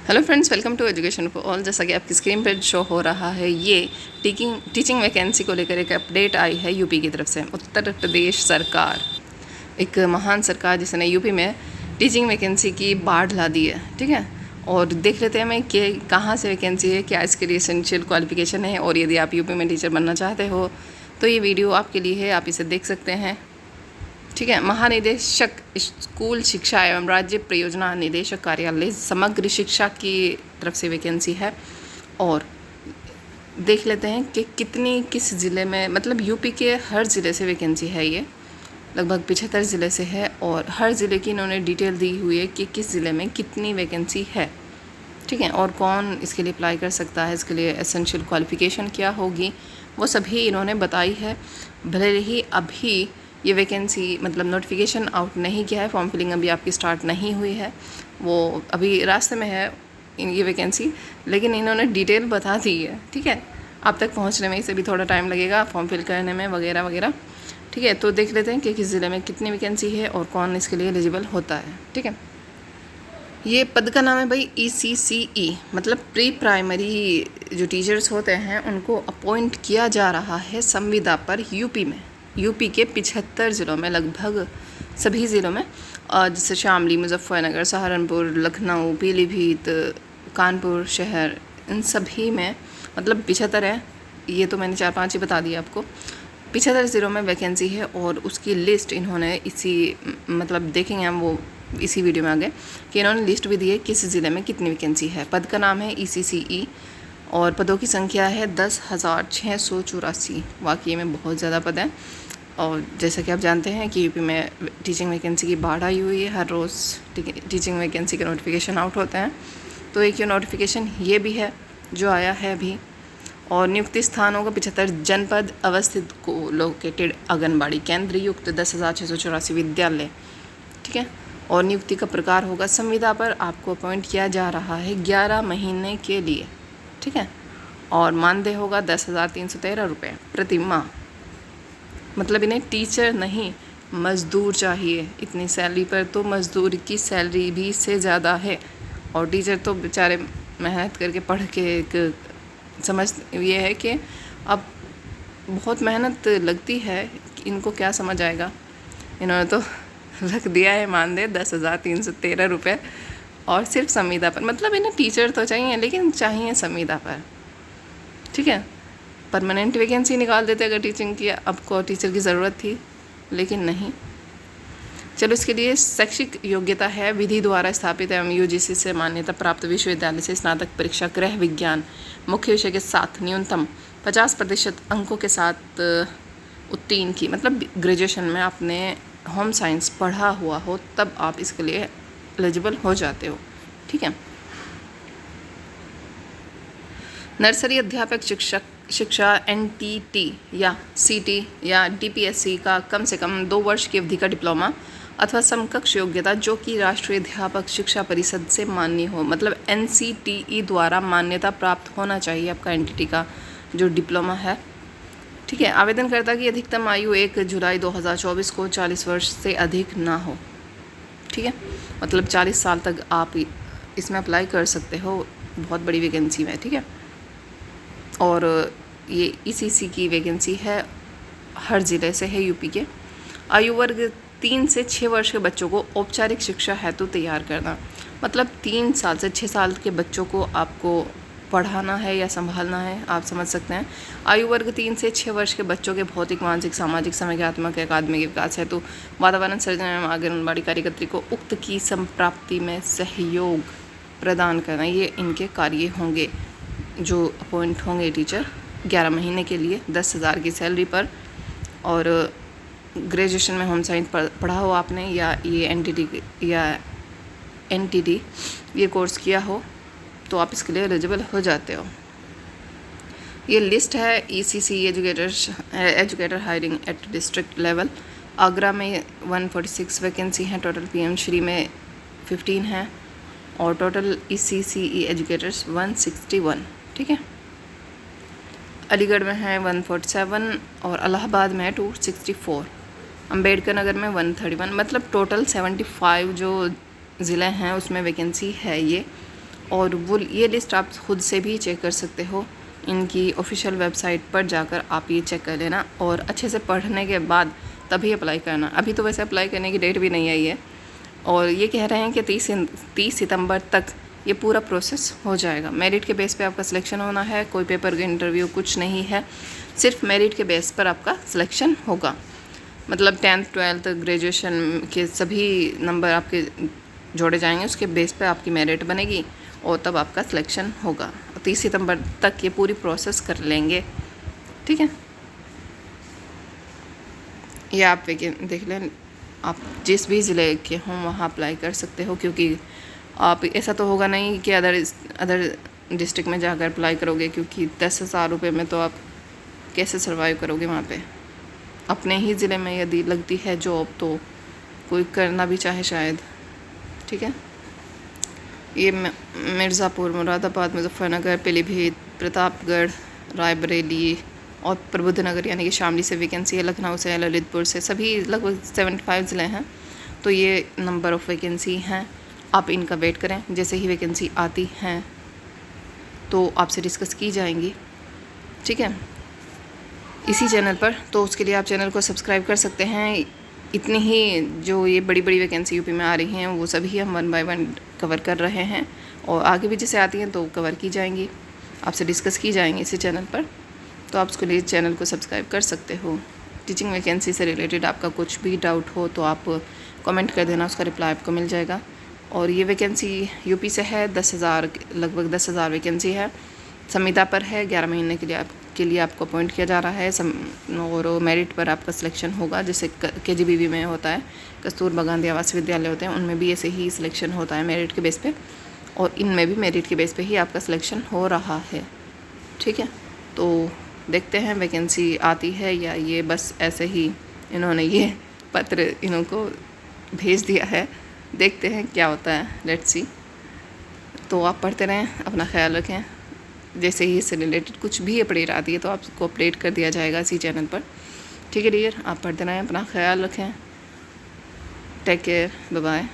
Hello friends, welcome to education for all. जैसा कि आपकी स्क्रीन पर शो हो रहा है, ये टीचिंग वैकेंसी को लेकर एक अपडेट आई है यूपी की तरफ से। उत्तर प्रदेश सरकार, एक महान सरकार जिसने यूपी में टीचिंग वैकेंसी की बाढ़ ला दी है। ठीक है, और देख लेते हैं मैं कि कहाँ से वैकेंसी है, क्या इसके लिए एसेंशियल क्वालिफिकेशन है, और यदि आप यूपी में टीचर बनना चाहते हो तो ये वीडियो आपके लिए है, आप इसे देख सकते हैं। ठीक है, महानिदेशक स्कूल शिक्षा एवं राज्य परियोजना निदेशक कार्यालय समग्र शिक्षा की तरफ से वैकेंसी है। और देख लेते हैं कि किस ज़िले में, मतलब यूपी के हर ज़िले से वैकेंसी है। ये लगभग 75 ज़िले से है और हर ज़िले की इन्होंने डिटेल दी हुई है कि किस ज़िले में कितनी वैकेंसी है। ठीक है, और कौन इसके लिए अप्लाई कर सकता है, इसके लिए एसेंशियल क्वालिफ़िकेशन क्या होगी, वो सभी इन्होंने बताई है। भले ही अभी ये वैकेंसी, मतलब नोटिफिकेशन आउट नहीं किया है, फॉर्म फिलिंग अभी आपकी स्टार्ट नहीं हुई है, वो अभी रास्ते में है ये वैकेंसी, लेकिन इन्होंने डिटेल बता दी है। ठीक है, आप तक पहुंचने में इसे भी थोड़ा टाइम लगेगा, फॉर्म फिल करने में वगैरह वगैरह। ठीक है, तो देख लेते हैं कि किस ज़िले में कितनी वैकेंसी है और कौन इसके लिए एलिजिबल होता है। ठीक है, ये पद का नाम है भाई ECCE, मतलब प्री प्राइमरी जो टीचर्स होते हैं उनको अपॉइंट किया जा रहा है संविदा पर यूपी में। यूपी के 75 ज़िलों में, लगभग सभी ज़िलों में, जैसे शामली, मुजफ्फरनगर, सहारनपुर, लखनऊ, पीलीभीत, कानपुर शहर, इन सभी में, मतलब 75 है, ये तो मैंने 4-5 ही बता दिया आपको। 75 ज़िलों में वैकेंसी है और उसकी लिस्ट इन्होंने मतलब देखेंगे हम वो इसी वीडियो में आगे, कि इन्होंने लिस्ट भी दी है किस ज़िले में कितनी वैकेंसी है। पद का नाम है ECCE और पदों की संख्या है 10,684। वाकई में बहुत ज़्यादा पद हैं। और जैसा कि आप जानते हैं कि यूपी में टीचिंग वैकेंसी की बाढ़ आई हुई है, हर रोज़ टीचिंग वैकेंसी के नोटिफिकेशन आउट होते हैं। तो एक ये नोटिफिकेशन ये भी है जो आया है अभी। और नियुक्ति स्थानों का 75 जनपद अवस्थित को लोकेटेड आंगनबाड़ी केंद्र युक्त 10,684 विद्यालय। ठीक है, और नियुक्ति का प्रकार होगा संविदा पर आपको अपॉइंट किया जा रहा है 11 महीने के लिए। ठीक है, और मानदेय होगा 10,313 रुपये प्रति माह। मतलब इन्हें टीचर नहीं, मज़दूर चाहिए। इतनी सैलरी पर तो मज़दूर की सैलरी भी इससे ज़्यादा है। और टीचर तो बेचारे मेहनत करके पढ़ के, एक समझ ये है कि अब बहुत मेहनत लगती है, इनको क्या समझ आएगा। इन्होंने तो रख दिया है मानदेय 10,313 रुपये, और सिर्फ संविदा पर। मतलब इन्हें टीचर तो चाहिए, लेकिन चाहिए संविदा पर। ठीक है, परमानेंट वैकेंसी निकाल देते अगर टीचिंग की, आपको टीचर की ज़रूरत थी, लेकिन नहीं। चलो, इसके लिए शैक्षिक योग्यता है विधि द्वारा स्थापित एवं UGC से मान्यता प्राप्त विश्वविद्यालय से स्नातक परीक्षा गृह विज्ञान मुख्य विषय के साथ न्यूनतम 50% अंकों के साथ उत्तीर्ण की, मतलब ग्रेजुएशन में आपने होम साइंस पढ़ा हुआ हो, तब आप इसके लिए एलिजिबल हो जाते हो। ठीक है, नर्सरी अध्यापक शिक्षा NTT या CT या DPSC का कम से कम 2 वर्ष की अवधि का डिप्लोमा अथवा समकक्ष योग्यता जो कि राष्ट्रीय अध्यापक शिक्षा परिषद से मान्य हो, मतलब NCTE द्वारा मान्यता प्राप्त होना चाहिए आपका NTT का जो डिप्लोमा है। ठीक है, आवेदनकर्ता की अधिकतम आयु 1 जुलाई 2024 को 40 वर्ष से अधिक ना हो। ठीक है, मतलब 40 साल तक आप इसमें अप्लाई कर सकते हो, बहुत बड़ी वैकेंसी में। ठीक है, और ये ECC की वैकेंसी है, हर ज़िले से है यूपी के। आयु वर्ग 3 से 6 वर्ष के बच्चों को औपचारिक शिक्षा हेतु तैयार करना, मतलब 3 साल से 6 साल के बच्चों को आपको पढ़ाना है या संभालना है, आप समझ सकते हैं। आयु वर्ग 3 से 6 वर्ष के बच्चों के भौतिक, मानसिक, सामाजिक, संज्ञानात्मक, अकादमिक विकास हेतु वातावरण सृजन एवं आंगनबाड़ी कार्यकर्त्री को उक्त की संप्राप्ति में सहयोग प्रदान करना, ये इनके कार्य होंगे जो अपॉइंट होंगे टीचर 11 महीने के लिए 10,000 की सैलरी पर। और ग्रेजुएशन में होम साइंस पढ़ा हो आपने, या ये NTT ये कोर्स किया हो, तो आप इसके लिए एलिजिबल हो जाते हो। ये लिस्ट है ECC educator hiring at district level. Agra में 146 वैकेंसी हैं टोटल, PM श्री में 15 हैं, और टोटल ECCE एजुकेटर्स 161। ठीक है, अलीगढ़ में है 147 और इलाहाबाद में है 264, अम्बेडकर नगर में 131। मतलब टोटल 75 जो ज़िले हैं उसमें वैकेंसी है ये। और वो ये लिस्ट आप खुद से भी चेक कर सकते हो, इनकी ऑफिशियल वेबसाइट पर जाकर आप ये चेक कर लेना और अच्छे से पढ़ने के बाद तभी अप्लाई करना। अभी तो वैसे अप्लाई करने की डेट भी नहीं आई है और ये कह रहे हैं कि 30 सितंबर तक ये पूरा प्रोसेस हो जाएगा। मेरिट के बेस पे आपका सिलेक्शन होना है, कोई पेपर का इंटरव्यू कुछ नहीं है, सिर्फ मेरिट के बेस पर आपका सिलेक्शन होगा। मतलब 10th 12th ग्रेजुएशन के सभी नंबर आपके जोड़े जाएंगे, उसके बेस पे आपकी मेरिट बनेगी और तब आपका सिलेक्शन होगा। 30 सितंबर तक ये पूरी प्रोसेस कर लेंगे, ठीक है। ये आप देख लें, आप जिस भी ज़िले के हों वहाँ अप्लाई कर सकते हो, क्योंकि आप ऐसा तो होगा नहीं कि अदर डिस्ट्रिक्ट में जाकर अप्लाई करोगे, क्योंकि 10,000 रुपये में तो आप कैसे सर्वाइव करोगे वहाँ पे। अपने ही ज़िले में यदि लगती है जॉब तो कोई करना भी चाहे शायद, ठीक है। ये मिर्ज़ापुर, मुरादाबाद, मुजफ्फरनगर, पीलीभीत, प्रतापगढ़, रायबरेली और प्रबुद्धनगर यानी कि शामली से वैकेंसी है, लखनऊ से, ललितपुर से, सभी लगभग 75 ज़िले हैं। तो ये नंबर ऑफ़ वैकेंसी हैं, आप इनका वेट करें। जैसे ही वैकेंसी आती हैं तो आपसे डिस्कस की जाएंगी, ठीक है, इसी चैनल पर। तो उसके लिए आप चैनल को सब्सक्राइब कर सकते हैं। इतनी ही जो ये बड़ी बड़ी वैकेंसी यूपी में आ रही हैं वो सभी हम 1 बाय 1 कवर कर रहे हैं और आगे भी जैसे आती हैं तो कवर की जाएंगी, आपसे डिस्कस की जाएंगी इसी चैनल पर। तो आप उसके लिए चैनल को सब्सक्राइब कर सकते हो। टीचिंग वैकेंसी से रिलेटेड आपका कुछ भी डाउट हो तो आप कमेंट कर देना, उसका रिप्लाई आपको मिल जाएगा। और ये वैकेंसी यूपी से है, 10,000 लगभग 10,000 वैकेंसी है। संविदा पर है, 11 महीने के लिए आपको अपॉइंट किया जा रहा है और मेरिट पर आपका सिलेक्शन होगा। जैसे KGBV में होता है, कस्तूरबा गांधी आवासीय विद्यालय होते हैं, उनमें भी ऐसे ही सिलेक्शन होता है मेरिट के बेस पे, और इनमें भी मेरिट के बेस पे ही आपका सिलेक्शन हो रहा है, ठीक है। तो देखते हैं वैकेंसी आती है या ये बस ऐसे ही इन्होंने ये पत्र इनको भेज दिया है। देखते हैं क्या होता है, लेट्स सी। तो आप पढ़ते रहें, अपना ख्याल रखें। जैसे ही इससे रिलेटेड कुछ भी अपडेट आती है तो आपको अपडेट कर दिया जाएगा इसी चैनल पर, ठीक है डियर। आप पढ़ते रहें, अपना ख्याल रखें। Take care, bye bye.